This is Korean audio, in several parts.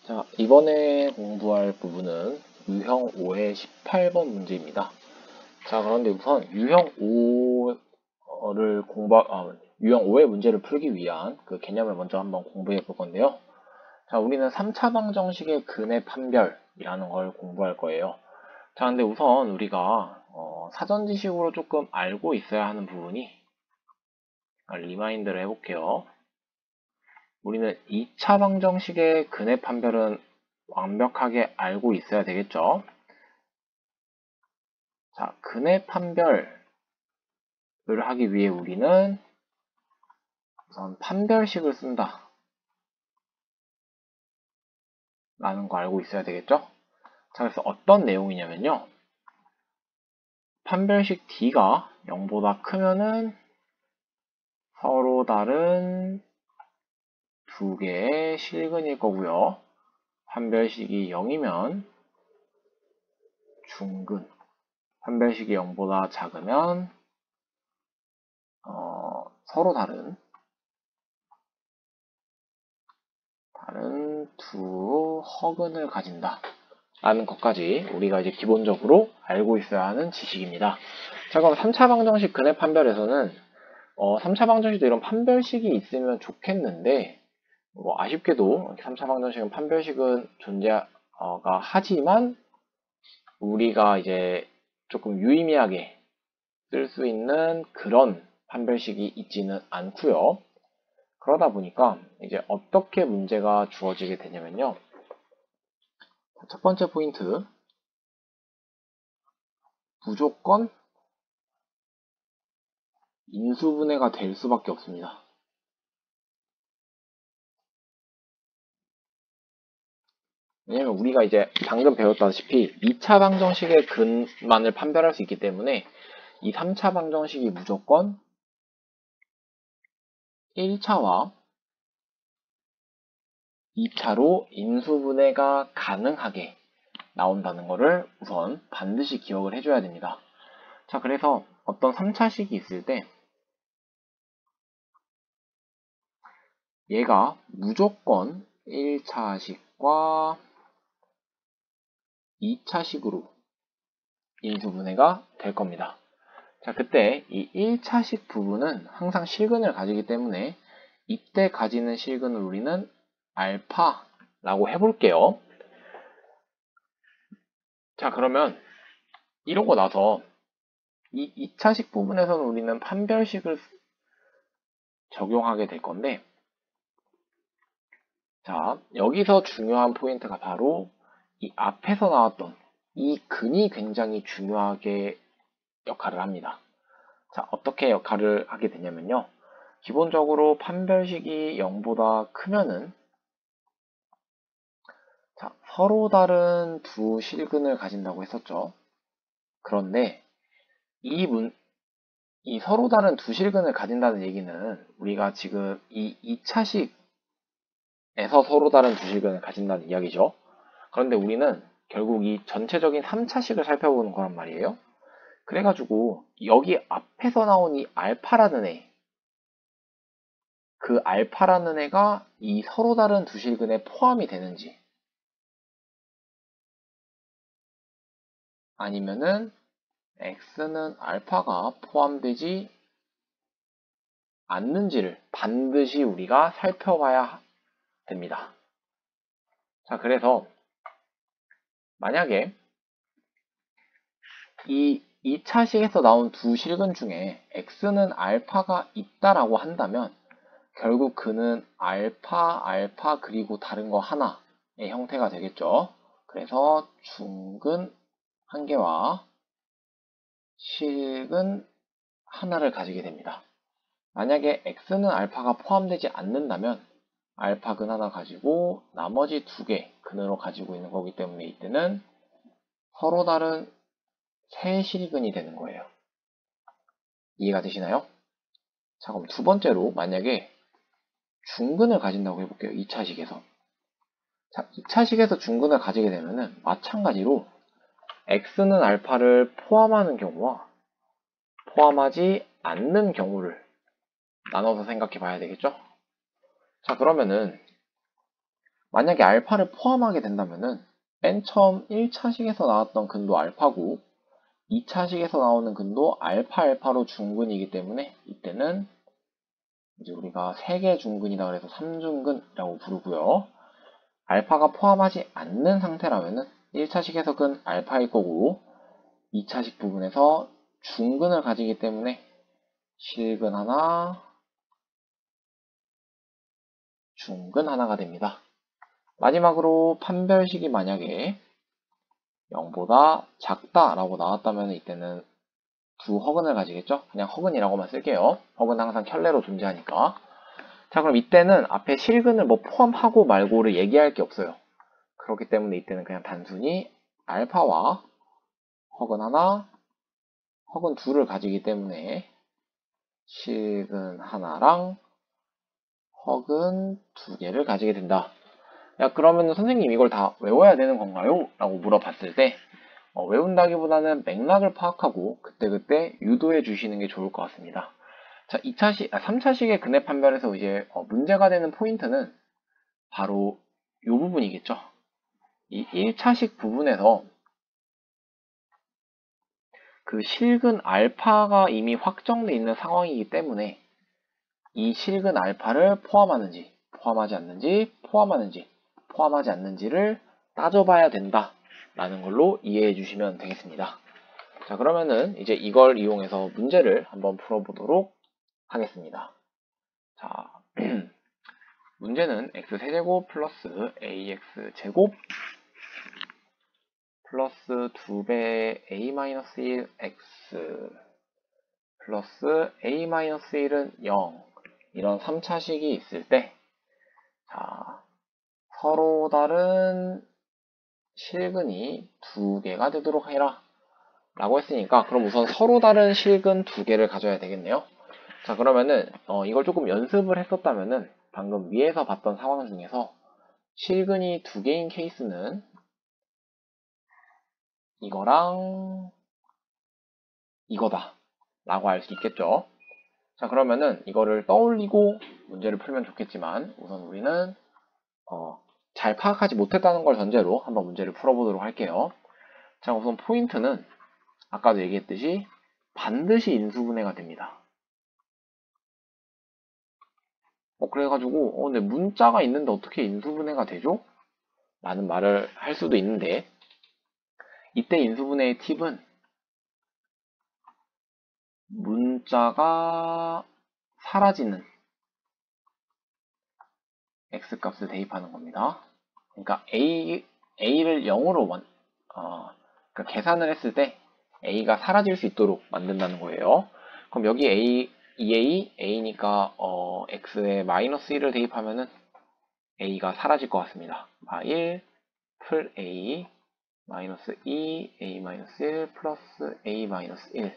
자, 이번에 공부할 부분은 유형 5의 18번 문제입니다. 자, 그런데 우선 유형 5를 유형 5의 문제를 풀기 위한 그 개념을 먼저 한번 공부해 볼 건데요. 자, 우리는 3차 방정식의 근의 판별이라는 걸 공부할 거예요. 자, 근데 우선 우리가 사전 지식으로 조금 알고 있어야 하는 부분이 리마인드를 해볼게요. 우리는 2차 방정식의 근의 판별은 완벽하게 알고 있어야 되겠죠. 자, 근의 판별을 하기 위해 우리는 우선 판별식을 쓴다 라는 거 알고 있어야 되겠죠. 자, 그래서 어떤 내용이냐면요. 판별식 D가 0보다 크면은 서로 다른 두 개의 실근일 거고요. 판별식이 0이면 중근, 판별식이 0보다 작으면 서로 다른 두 허근을 가진다 라는 것까지 우리가 이제 기본적으로 알고 있어야 하는 지식입니다. 자, 그럼 3차 방정식 근의 판별에서는 3차 방정식도 이런 판별식이 있으면 좋겠는데 아쉽게도 3차 방정식은 판별식은 존재가 하지만 우리가 이제 조금 유의미하게 쓸 수 있는 그런 판별식이 있지는 않고요. 그러다 보니까 이제 어떻게 문제가 주어지게 되냐면요. 첫 번째 포인트, 무조건 인수분해가 될 수밖에 없습니다. 왜냐면 우리가 이제 방금 배웠다시피 2차 방정식의 근만을 판별할 수 있기 때문에 이 3차 방정식이 무조건 1차와 2차로 인수분해가 가능하게 나온다는 것을 우선 반드시 기억을 해줘야 됩니다. 자, 그래서 어떤 3차식이 있을 때 얘가 무조건 1차식과 2차식으로 인수분해가 될 겁니다. 자, 그때 이 1차식 부분은 항상 실근을 가지기 때문에 이때 가지는 실근을 우리는 알파라고 해볼게요. 자, 그러면 이러고 나서 이 2차식 부분에서는 우리는 판별식을 적용하게 될 건데, 자, 여기서 중요한 포인트가 바로 이 앞에서 나왔던 이 근이 굉장히 중요하게 역할을 합니다. 자, 어떻게 역할을 하게 되냐면요. 기본적으로 판별식이 0보다 크면은 자, 서로 다른 두 실근을 가진다고 했었죠. 그런데 이 서로 다른 두 실근을 가진다는 얘기는 우리가 지금 이 2차식에서 서로 다른 두 실근을 가진다는 이야기죠. 그런데 우리는 결국 이 전체적인 3차식을 살펴보는 거란 말이에요. 그래가지고 여기 앞에서 나온 이 알파라는 애, 그 알파라는 애가 이 서로 다른 두 실근에 포함이 되는지 아니면은 x는 알파가 포함되지 않는지를 반드시 우리가 살펴봐야 됩니다. 자, 그래서 만약에 이 2차식에서 나온 두 실근 중에 x는 알파가 있다라고 한다면 결국 그는 알파 그리고 다른 거 하나의 형태가 되겠죠. 그래서 중근 한 개와 실근 하나를 가지게 됩니다. 만약에 x는 알파가 포함되지 않는다면 알파 근 하나 가지고 나머지 두 개 근으로 가지고 있는 거기 때문에 이때는 서로 다른 세 실근이 되는 거예요. 이해가 되시나요? 자, 그럼 두 번째로 만약에 중근을 가진다고 해볼게요. 2차식에서. 자, 2차식에서 중근을 가지게 되면은 마찬가지로 x는 알파를 포함하는 경우와 포함하지 않는 경우를 나눠서 생각해 봐야 되겠죠? 자, 그러면은 만약에 알파를 포함하게 된다면은 맨 처음 1차식에서 나왔던 근도 알파고 2차식에서 나오는 근도 알파로 중근이기 때문에 이때는 이제 우리가 3개 중근이다 그래서 3중근이라고 부르고요. 알파가 포함하지 않는 상태라면은 1차식 해석은 알파일 거고 2차식 부분에서 중근을 가지기 때문에 실근 하나, 중근 하나가 됩니다. 마지막으로 판별식이 만약에 0보다 작다라고 나왔다면 이때는 두 허근을 가지겠죠? 그냥 허근이라고만 쓸게요. 허근은 항상 켤레로 존재하니까. 자, 그럼 이때는 앞에 실근을 뭐 포함하고 말고를 얘기할 게 없어요. 그렇기 때문에 이때는 그냥 단순히 알파와 허근 하나, 허근 둘을 가지기 때문에 실근 하나랑 허근 두 개를 가지게 된다. 야, 그러면 선생님 이걸 다 외워야 되는 건가요? 라고 물어봤을 때 외운다기보다는 맥락을 파악하고 그때그때 유도해 주시는 게 좋을 것 같습니다. 자, 3차식의 근해 판별에서 이제 문제가 되는 포인트는 바로 이 부분이겠죠. 이 1차식 부분에서 그 실근 알파가 이미 확정되어 있는 상황이기 때문에 이 실근 알파를 포함하는지, 포함하지 않는지, 포함하지 않는지를 따져봐야 된다. 라는 걸로 이해해 주시면 되겠습니다. 자, 그러면은 이제 이걸 이용해서 문제를 한번 풀어보도록 하겠습니다. 자, 문제는 x세제곱 플러스 ax제곱 플러스 2배 a-1x 플러스 a-1은 0 이런 3차식이 있을 때 자, 서로 다른 실근이 2개가 되도록 해라 라고 했으니까 그럼 우선 서로 다른 실근 2개를 가져야 되겠네요. 자, 그러면은 이걸 조금 연습을 했었다면은 방금 위에서 봤던 상황 중에서 실근이 2개인 케이스는 이거랑 이거다 라고 할 수 있겠죠. 자, 그러면은 이거를 떠올리고 문제를 풀면 좋겠지만 우선 우리는 잘 파악하지 못했다는 걸 전제로 한번 문제를 풀어보도록 할게요. 자, 우선 포인트는 아까도 얘기했듯이 반드시 인수분해가 됩니다. 그래가지고 근데 문자가 있는데 어떻게 인수분해가 되죠? 라는 말을 할 수도 있는데 이때 인수분해의 팁은 문자가 사라지는 x값을 대입하는 겁니다. 그러니까 a를 0으로 그러니까 계산을 했을 때 a가 사라질 수 있도록 만든다는 거예요. 그럼 여기 a니까 x에 마이너스 1을 대입하면은 a가 사라질 것 같습니다. 1 풀 a 마이너스 2 a 마이너스 1 플러스 a 마이너스 1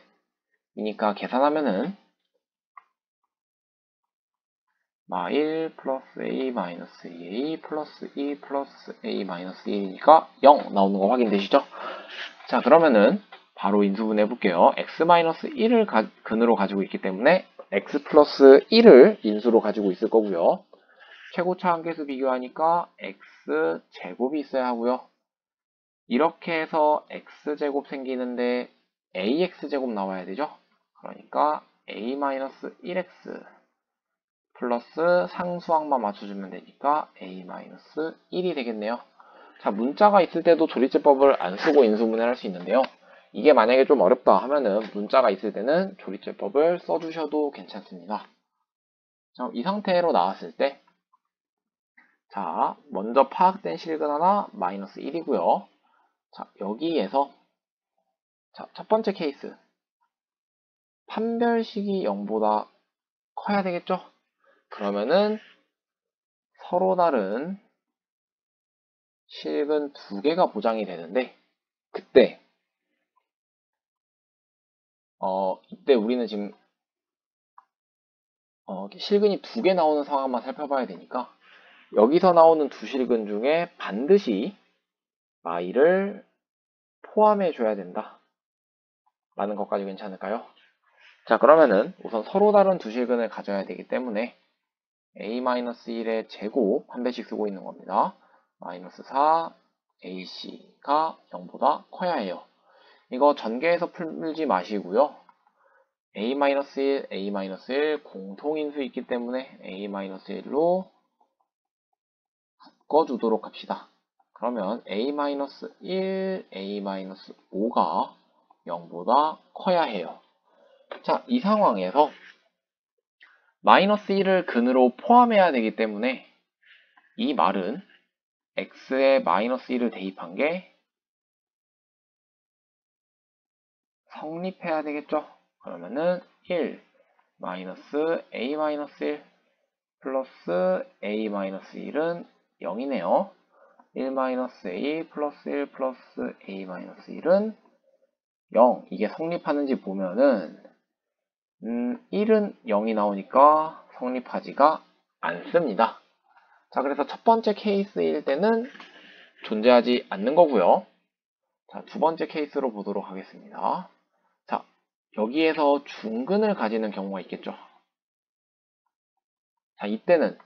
이니까 계산하면은 1 플러스 a 마이너스 2a 플러스 2 플러스 a 마이너스 1이니까 0 나오는 거 확인되시죠? 자, 그러면은 바로 인수분해 해볼게요. x 마이너스 1을 근으로 가지고 있기 때문에 x 플러스 1을 인수로 가지고 있을 거고요. 최고차 한계수 비교하니까 x 제곱이 있어야 하고요. 이렇게 해서 x제곱 생기는데 ax제곱 나와야 되죠? 그러니까 a-1x 플러스 상수항만 맞춰주면 되니까 a-1이 되겠네요. 자, 문자가 있을 때도 조리제법을 안 쓰고 인수분해를 할 수 있는데요. 이게 만약에 좀 어렵다 하면은 문자가 있을 때는 조리제법을 써주셔도 괜찮습니다. 자, 이 상태로 나왔을 때 자, 먼저 파악된 실근 하나 마이너스 1이고요. 자, 여기에서 자, 첫 번째 케이스 판별식이 0보다 커야 되겠죠? 그러면은 서로 다른 실근 2개가 보장이 되는데 그때 이때 우리는 지금 실근이 2개 나오는 상황만 살펴봐야 되니까 여기서 나오는 두 실근 중에 반드시 i를 포함해 줘야 된다 라는 것까지 괜찮을까요? 자, 그러면은 우선 서로 다른 두 실근을 가져야 되기 때문에 a-1의 제곱 한 배씩 쓰고 있는 겁니다. 마이너스 4 ac가 0보다 커야 해요. 이거 전개해서 풀지 마시고요. a-1, a-1 공통인수 있기 때문에 a-1로 바꿔주도록 합시다. 그러면 a-1, a-5가 0보다 커야 해요. 자, 이 상황에서 마이너스 1을 근으로 포함해야 되기 때문에 이 말은 x에 마이너스 1을 대입한 게 성립해야 되겠죠? 그러면은 1 마이너스 a-1 플러스 a-1은 0이네요. 1-a 플러스 1 플러스 a-1은 0. 이게 성립하는지 보면은 1은 0이 나오니까 성립하지가 않습니다. 자, 그래서 첫 번째 케이스일 때는 존재하지 않는 거고요. 자, 두 번째 케이스로 보도록 하겠습니다. 자, 여기에서 중근을 가지는 경우가 있겠죠. 자, 이때는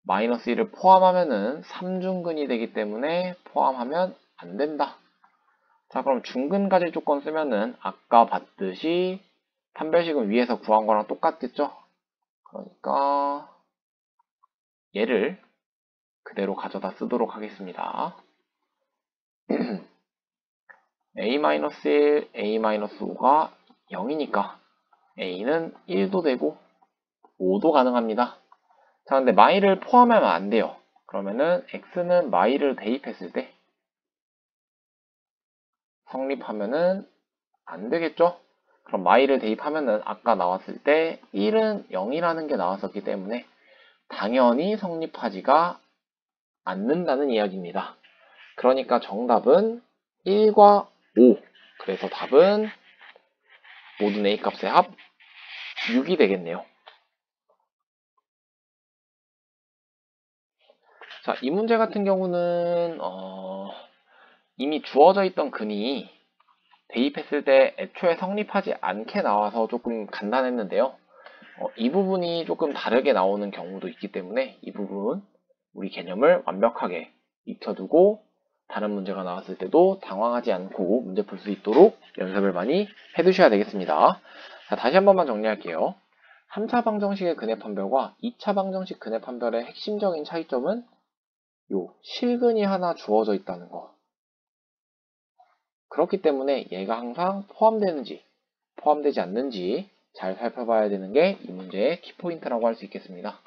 마이너스 1을 포함하면은 3중근이 되기 때문에 포함하면 안 된다. 자, 그럼 중근 가질 조건 쓰면은 아까 봤듯이 판별식은 위에서 구한 거랑 똑같겠죠? 그러니까 얘를 그대로 가져다 쓰도록 하겠습니다. a-1, a-5가 0이니까 a는 1도 되고 5도 가능합니다. 자, 근데 마이를 포함하면 안 돼요. 그러면은 x는 마이를 대입했을 때 성립하면은 안 되겠죠? 그럼 마이를 대입하면은 아까 나왔을 때 1은 0이라는 게 나왔었기 때문에 당연히 성립하지가 않는다는 이야기입니다. 그러니까 정답은 1과 5. 그래서 답은 모든 a 값의 합 6이 되겠네요. 자, 이 문제 같은 경우는 이미 주어져 있던 근이 대입했을 때 애초에 성립하지 않게 나와서 조금 간단했는데요. 이 부분이 조금 다르게 나오는 경우도 있기 때문에 이 부분 우리 개념을 완벽하게 익혀두고 다른 문제가 나왔을 때도 당황하지 않고 문제 풀 수 있도록 연습을 많이 해두셔야 되겠습니다. 자, 다시 한 번만 정리할게요. 3차 방정식의 근해 판별과 2차 방정식 근해 판별의 핵심적인 차이점은 요 실근이 하나 주어져 있다는 거. 그렇기 때문에 얘가 항상 포함되는지 포함되지 않는지 잘 살펴봐야 되는 게 이 문제의 키포인트라고 할 수 있겠습니다.